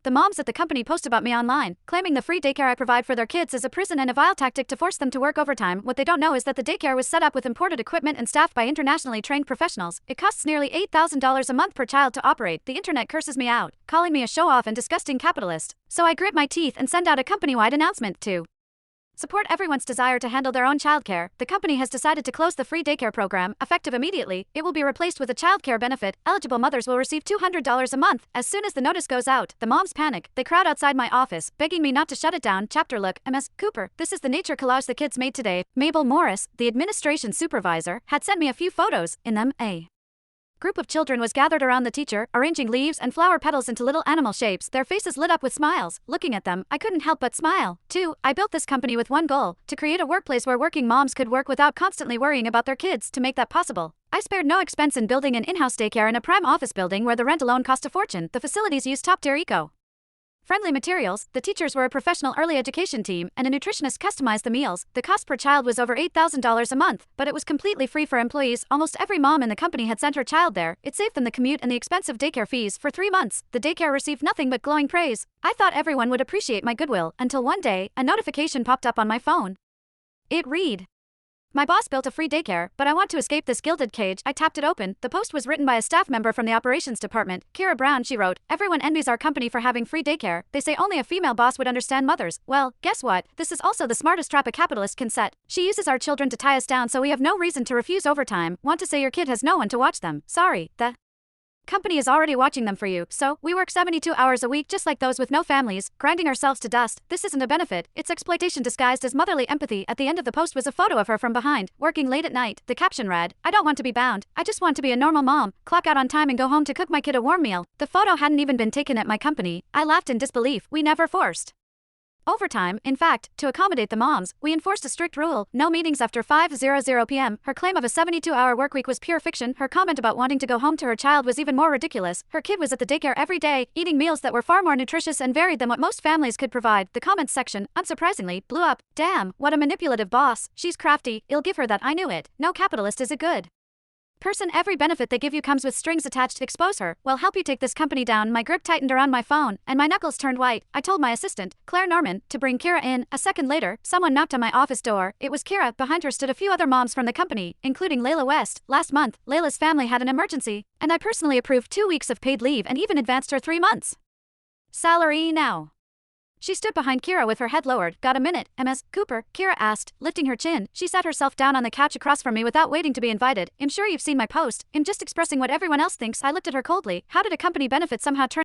The moms at the company post about me online, claiming the free daycare I provide for their kids is a prison and a vile tactic to force them to work overtime. What they don't know is that the daycare was set up with imported equipment and staffed by internationally trained professionals. It costs nearly $8,000 a month per child to operate. The internet curses me out, calling me a show-off and disgusting capitalist. So I grit my teeth and send out a company-wide announcement to support everyone's desire to handle their own childcare. The company has decided to close the free daycare program, effective immediately. It will be replaced with a childcare benefit. Eligible mothers will receive $200 a month. As soon as the notice goes out, the moms panic. They crowd outside my office, begging me not to shut it down. Chapter Look, Ms. Cooper, this is the nature collage the kids made today. Mabel Morris, the administration supervisor, had sent me a few photos. In them, a group of children was gathered around the teacher, arranging leaves and flower petals into little animal shapes, their faces lit up with smiles. Looking at them, I couldn't help but smile. 2. I built this company with one goal, to create a workplace where working moms could work without constantly worrying about their kids. To make that possible, I spared no expense in building an in-house daycare in a prime office building where the rent alone cost a fortune. The facilities use top-tier eco-friendly materials. The teachers were a professional early education team, and a nutritionist customized the meals. The cost per child was over $8,000 a month, but it was completely free for employees. Almost every mom in the company had sent her child there. It saved them the commute and the expensive daycare fees. For 3 months, the daycare received nothing but glowing praise. I thought everyone would appreciate my goodwill, until one day, a notification popped up on my phone. It read, "My boss built a free daycare, but I want to escape this gilded cage." I tapped it open. The post was written by a staff member from the operations department, Kira Brown. She wrote, "Everyone envies our company for having free daycare. They say only a female boss would understand mothers. Well, guess what? This is also the smartest trap a capitalist can set. She uses our children to tie us down, so we have no reason to refuse overtime. Want to say your kid has no one to watch them? Sorry, the company is already watching them for you, so we work 72 hours a week just like those with no families, grinding ourselves to dust. This isn't a benefit, it's exploitation disguised as motherly empathy." At the end of the post was a photo of her from behind, working late at night. The caption read, "I don't want to be bound. I just want to be a normal mom, clock out on time and go home to cook my kid a warm meal." The photo hadn't even been taken at my company. I laughed in disbelief. We never forced overtime. In fact, to accommodate the moms, we enforced a strict rule: no meetings after 5:00 p.m. Her claim of a 72-hour workweek was pure fiction. Her comment about wanting to go home to her child was even more ridiculous. Her kid was at the daycare every day, eating meals that were far more nutritious and varied than what most families could provide. The comments section, unsurprisingly, blew up. "Damn, what a manipulative boss. She's crafty. I'll give her that. I knew it. No capitalist is a good person. Every benefit they give you comes with strings attached. Expose her. Well, help you take this company down." My grip tightened around my phone, and my knuckles turned white. I told my assistant, Claire Norman, to bring Kira in. A second later, someone knocked on my office door. It was Kira. Behind her stood a few other moms from the company, including Layla West. Last month, Layla's family had an emergency, and I personally approved 2 weeks of paid leave and even advanced her 3 months' salary. Now she stood behind Kira with her head lowered. "Got a minute, Ms. Cooper?" Kira asked, lifting her chin. She sat herself down on the couch across from me without waiting to be invited. "I'm sure you've seen my post. I'm just expressing what everyone else thinks." I looked at her coldly. How did a company benefit somehow turn